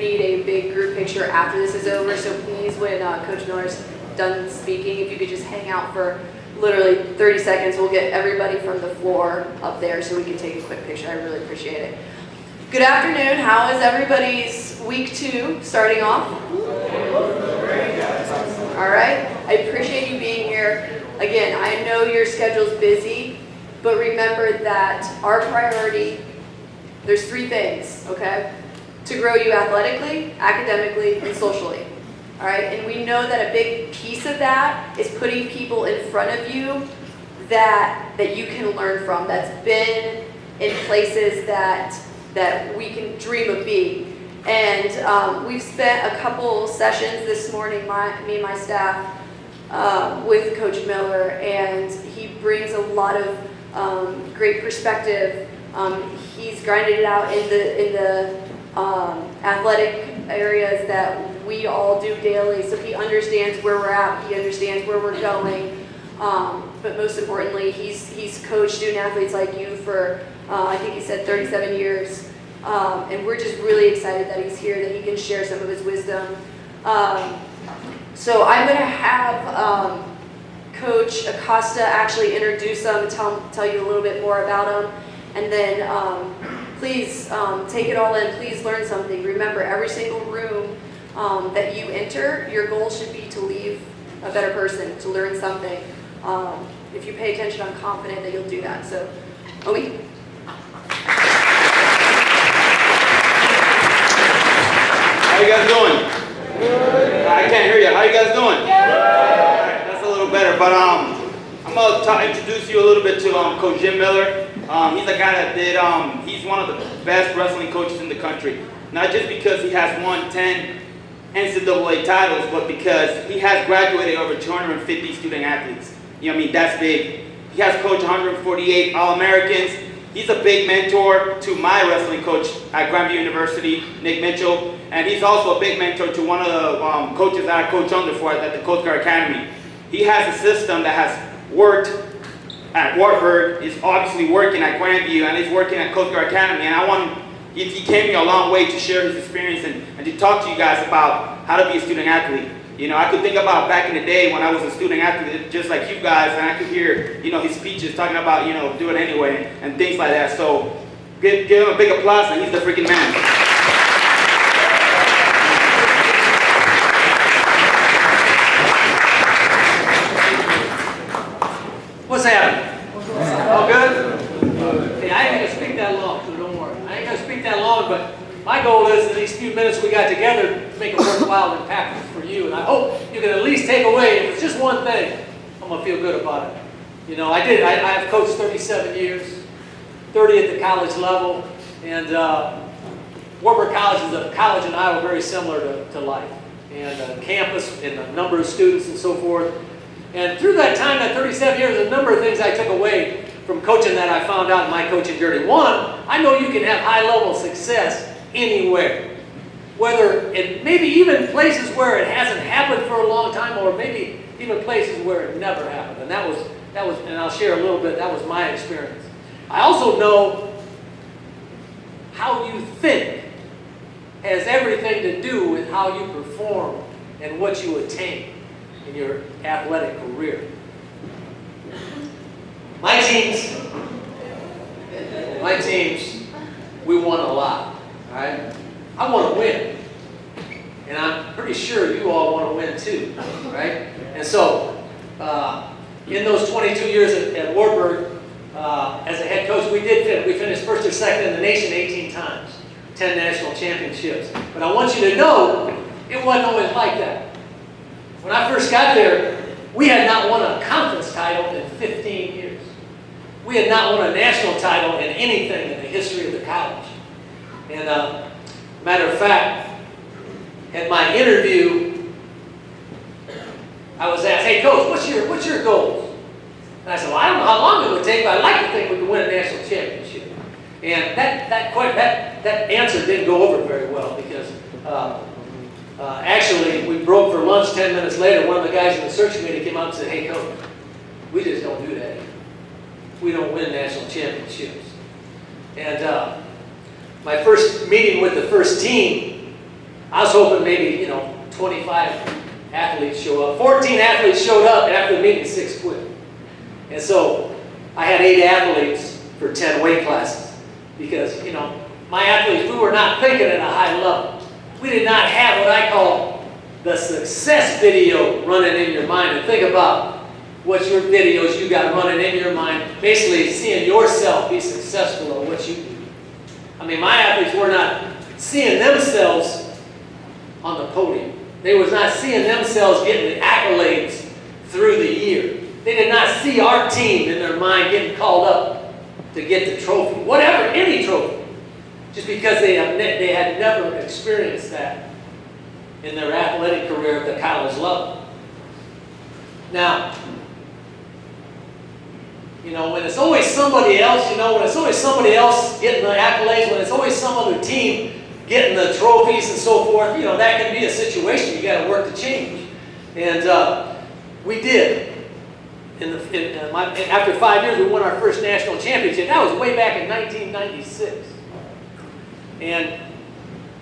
need a big group picture after this is over, so please, when Coach Miller's done speaking, if you could just hang out for literally 30 seconds, we'll get everybody from the floor up there so we can take a quick picture. I really appreciate it. Good afternoon. How is everybody's week 2 starting off? All right. I appreciate you being here. Again, I know your schedule's busy, but remember that our priority, there's 3 things, okay? To grow you athletically, academically, and socially. All right, and we know that a big piece of that is putting people in front of you that you can learn from, that's been in places that we can dream of being. And we've spent a couple sessions this morning, me and my staff, with Coach Miller, and he brings a lot of great perspective. He's grinded it out in the athletic areas that we all do daily, so he understands where we're at, he understands where we're going, but most importantly, he's coached student athletes like you for, I think he said 37 years, and we're just really excited that he's here, that he can share some of his wisdom. So I'm going to have Coach Acosta actually introduce him, tell you a little bit more about him, and then please take it all in, please learn something. Remember, every single room that you enter, your goal should be to leave a better person, to learn something. If you pay attention, I'm confident that you'll do that. So, Omi. How you guys doing? Good. I can't hear you. How you guys doing? Good. Alright, that's a little better. But I'm gonna introduce you a little bit to Coach Jim Miller. He's a guy that did. He's one of the best wrestling coaches in the country. Not just because he has won 10 NCAA titles, but because he has graduated over 250 student athletes. You know what I mean? That's big. He has coached 148 All-Americans. He's a big mentor to my wrestling coach at Grandview University, Nick Mitchell, and he's also a big mentor to one of the coaches that I coach under for at the Coast Guard Academy. He has a system that has worked at Wartburg, is obviously working at Grandview, and he's working at Coast Guard Academy, and he came here a long way to share his experience and to talk to you guys about how to be a student athlete. You know, I could think about back in the day when I was a student athlete, just like you guys, and I could hear, you know, his speeches talking about, you know, do it anyway and things like that. So give him a big applause, and he's the freaking man. What's happening? All good? Hey, I ain't gonna speak that long, so don't worry. I ain't gonna speak that long, but my goal is in these few minutes we got together to make it worthwhile and impactful for you. And I hope you can at least take away, if it's just one thing, I'm gonna feel good about it. You know, I've coached 37 years, 30 at the college level, and Wartburg College is a college in Iowa very similar to life. And campus and the number of students and so forth. And through that time, that 37 years, a number of things I took away from coaching that I found out in my coaching journey. One, I know you can have high-level success anywhere. Whether it maybe even places where it hasn't happened for a long time, or maybe even places where it never happened. And that was, and I'll share a little bit, that was my experience. I also know how you think has everything to do with how you perform and what you attain in your athletic career. My teams, we won a lot, all right? I want to win, and I'm pretty sure you all want to win too, right? And so, in those 22 years at Wartburg, as a head coach, we finished first or second in the nation 18 times, 10 national championships. But I want you to know, it wasn't always like that. When I first got there, we had not won a conference title in 15 years. We had not won a national title in anything in the history of the college. And matter of fact, at my interview, I was asked, "Hey, coach, what's your goals?" And I said, "Well, I don't know how long it would take, but I'd like to think we could win a national championship." And that answer didn't go over very well because actually we broke for lunch 10 minutes later. One of the guys in the search committee came out and said, "Hey, coach, we just don't do that. We don't win national championships." And my first meeting with the first team, I was hoping maybe, 25 athletes show up. 14 athletes showed up, and after the meeting, 6 quit. And so I had 8 athletes for 10 weight classes because, my athletes, we were not thinking at a high level. We did not have what I call the success video running in your mind. And think about what your videos you got running in your mind, basically seeing yourself be successful at what you do. I mean, my athletes were not seeing themselves on the podium. They was not seeing themselves getting the accolades through the year. They did not see our team in their mind getting called up to get the trophy, whatever, any trophy, just because they had never experienced that in their athletic career at the college level. Now, when it's always somebody else, when it's always somebody else getting the accolades, when it's always some other team getting the trophies and so forth, that can be a situation you got to work to change. And we did. After 5 years, we won our first national championship. That was way back in 1996. And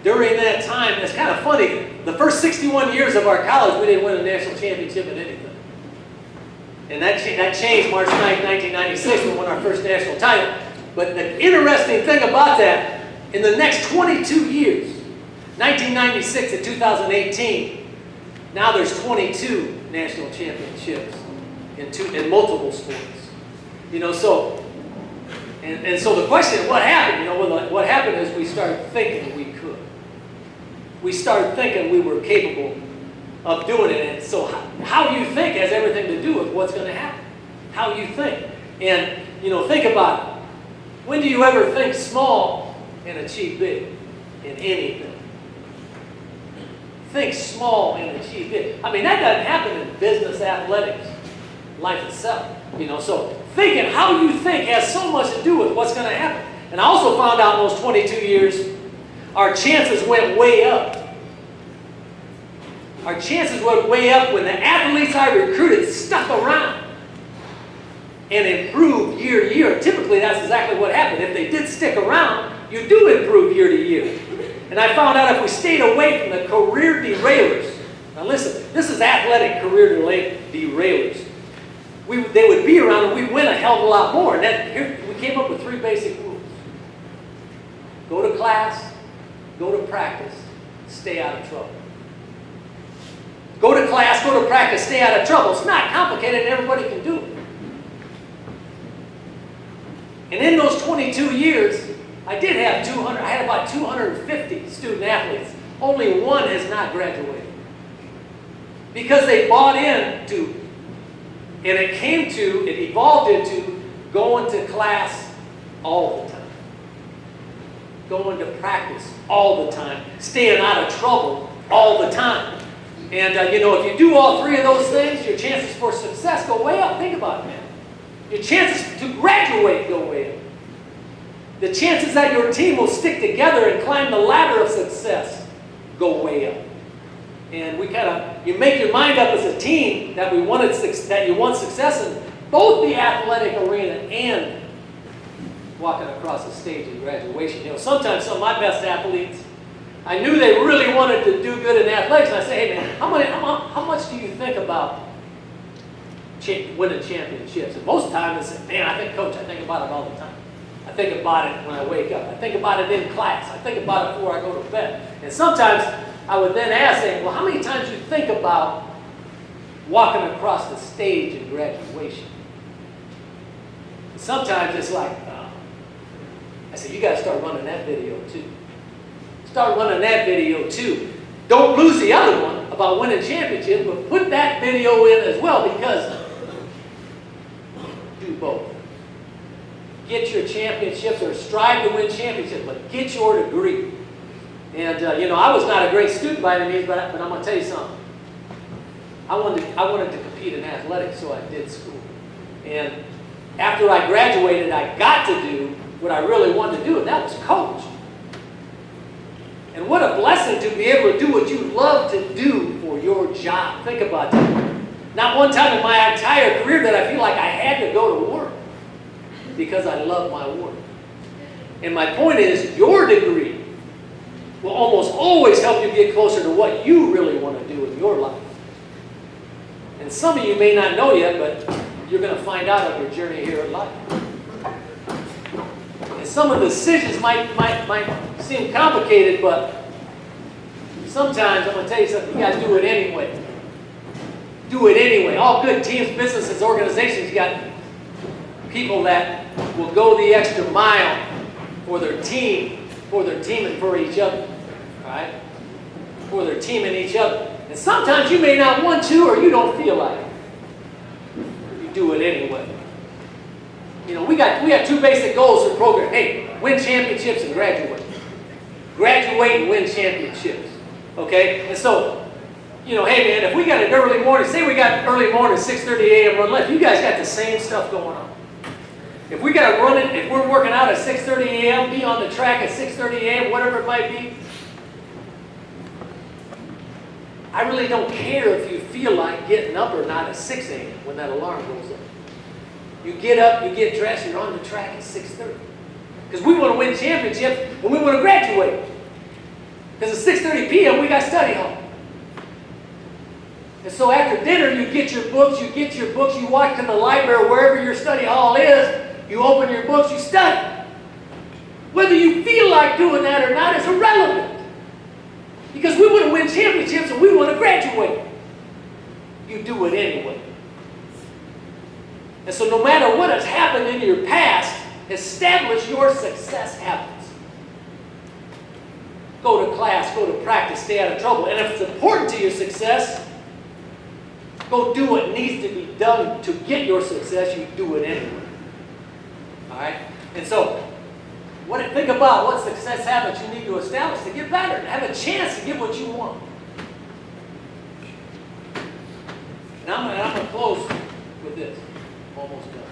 during that time, it's kind of funny, the first 61 years of our college, we didn't win a national championship in anything. And that changed March 9, 1996, we won our first national title. But the interesting thing about that, in the next 22 years, 1996 to 2018, now there's 22 national championships in multiple sports. So the question, what happened? What happened is we started thinking we could. We started thinking we were capable of doing it. And so how you think has everything to do with what's going to happen. How you think. And, think about it. When do you ever think small and achieve big in anything? Think small and achieve big. I mean, that doesn't happen in business, athletics, life itself. So thinking how you think has so much to do with what's going to happen. And I also found out in those 22 years, our chances went way up. Our chances went way up when the athletes I recruited stuck around and improved year to year. Typically, that's exactly what happened. If they did stick around, you do improve year to year. And I found out if we stayed away from the career derailers. Now listen, this is athletic career derailers. They would be around and we'd win a hell of a lot more. And here we came up with 3 basic rules. Go to class, go to practice, stay out of trouble. Go to class, go to practice, stay out of trouble. It's not complicated and everybody can do it. And in those 22 years, I had about 250 student athletes. Only one has not graduated. Because they bought into, and it evolved into going to class all the time. Going to practice all the time. Staying out of trouble all the time. And, if you do all 3 of those things, your chances for success go way up. Think about it, man. Your chances to graduate go way up. The chances that your team will stick together and climb the ladder of success go way up. And you make your mind up as a team that you want success in both the athletic arena and walking across the stage in graduation. Sometimes some of my best athletes, I knew they really wanted to do good in athletics, and I say, hey man, how much do you think about winning championships? And most of the time it's, man, I think about it all the time. I think about it when I wake up. I think about it in class. I think about it before I go to bed. And sometimes I would then ask them, well, how many times do you think about walking across the stage in graduation? And sometimes it's like, I said, you got to start running that video too. Start running that video too. Don't lose the other one about winning championships, but put that video in as well because do both. Get your championships or strive to win championships, but get your degree. And, I was not a great student by any means, but I'm going to tell you something. I wanted to compete in athletics, so I did school. And after I graduated, I got to do what I really wanted to do, and that was coach. And what a blessing to be able to do what you love to do for your job. Think about that. Not one time in my entire career did I feel like I had to go to work because I love my work. And my point is, your degree will almost always help you get closer to what you really want to do in your life. And some of you may not know yet, but you're going to find out on your journey here in life. And some of the decisions might seem complicated, but sometimes, I'm going to tell you something, you got to do it anyway. Do it anyway. All good teams, businesses, organizations, you got people that will go the extra mile for their team and for each other. All right? For their team and each other. And sometimes you may not want to, or you don't feel like it. You do it anyway. You know, we have two basic goals for the program. Hey, win championships and graduate. Graduate and win championships. Okay? And so, you know, hey man, if we got an early morning, say we got early morning, 6:30 a.m. run left, you guys got the same stuff going on. If we got to run it, if we're working out at 6:30 a.m., be on the track at 6:30 a.m., whatever it might be, I really don't care if you feel like getting up or not at 6 a.m. when that alarm goes up. You get up, you get dressed, you're on the track at 6:30. Because we want to win championships and we want to graduate. Because at 6:30 p.m. we got study hall. And so after dinner, you get your books, you walk to the library, wherever your study hall is, you open your books, you study. Whether you feel like doing that or not is irrelevant. Because we want to win championships and we want to graduate. You do it anyway. And so no matter what has happened in your past, establish your success habits. Go to class, go to practice, stay out of trouble. And if it's important to your success, go do what needs to be done to get your success. You do it anyway. All right? And so, think about what success habits you need to establish to get better, to have a chance to get what you want. And I'm going to close with this. Almost done.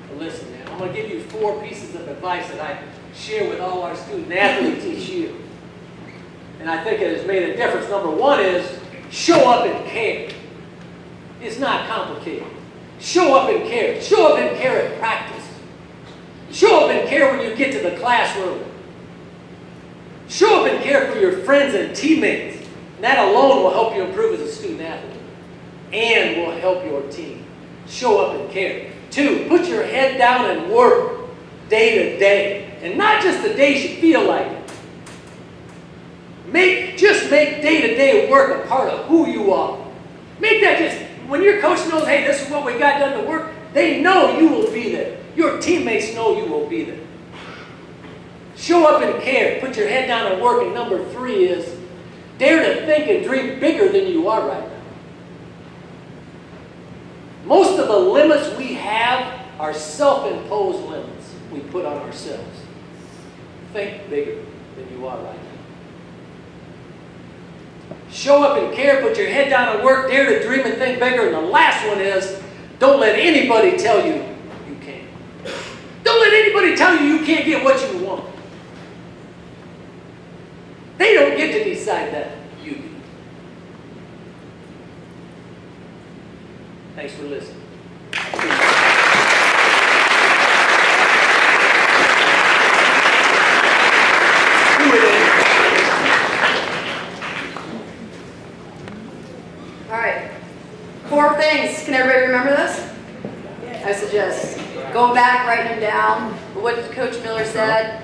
But listen, man, I'm going to give you 4 pieces of advice that I share with all our student athletes each year. And I think it has made a difference. Number 1 is show up and care. It's not complicated. Show up and care. Show up and care at practice. Show up and care when you get to the classroom. Show up and care for your friends and teammates. And that alone will help you improve as a student athlete. And will help your team. Show up and care. 2, put your head down and work day to day. And not just the days you feel like it. Just make day-to-day work a part of who you are. Make that just, when your coach knows, hey, this is what we got done to work, they know you will be there. Your teammates know you will be there. Show up and care. Put your head down and work. And number 3 is dare to think and dream bigger than you are right now. Most of the limits we have are self-imposed limits we put on ourselves. Think bigger than you are right now. Show up and care, put your head down and work, dare to dream and think bigger. And the last one is, don't let anybody tell you you can't. Don't let anybody tell you you can't get what you want. They don't get to decide that. You do. Thanks for listening. All right. 4 things. Can everybody remember this? I suggest going back, writing them down. What Coach Miller said.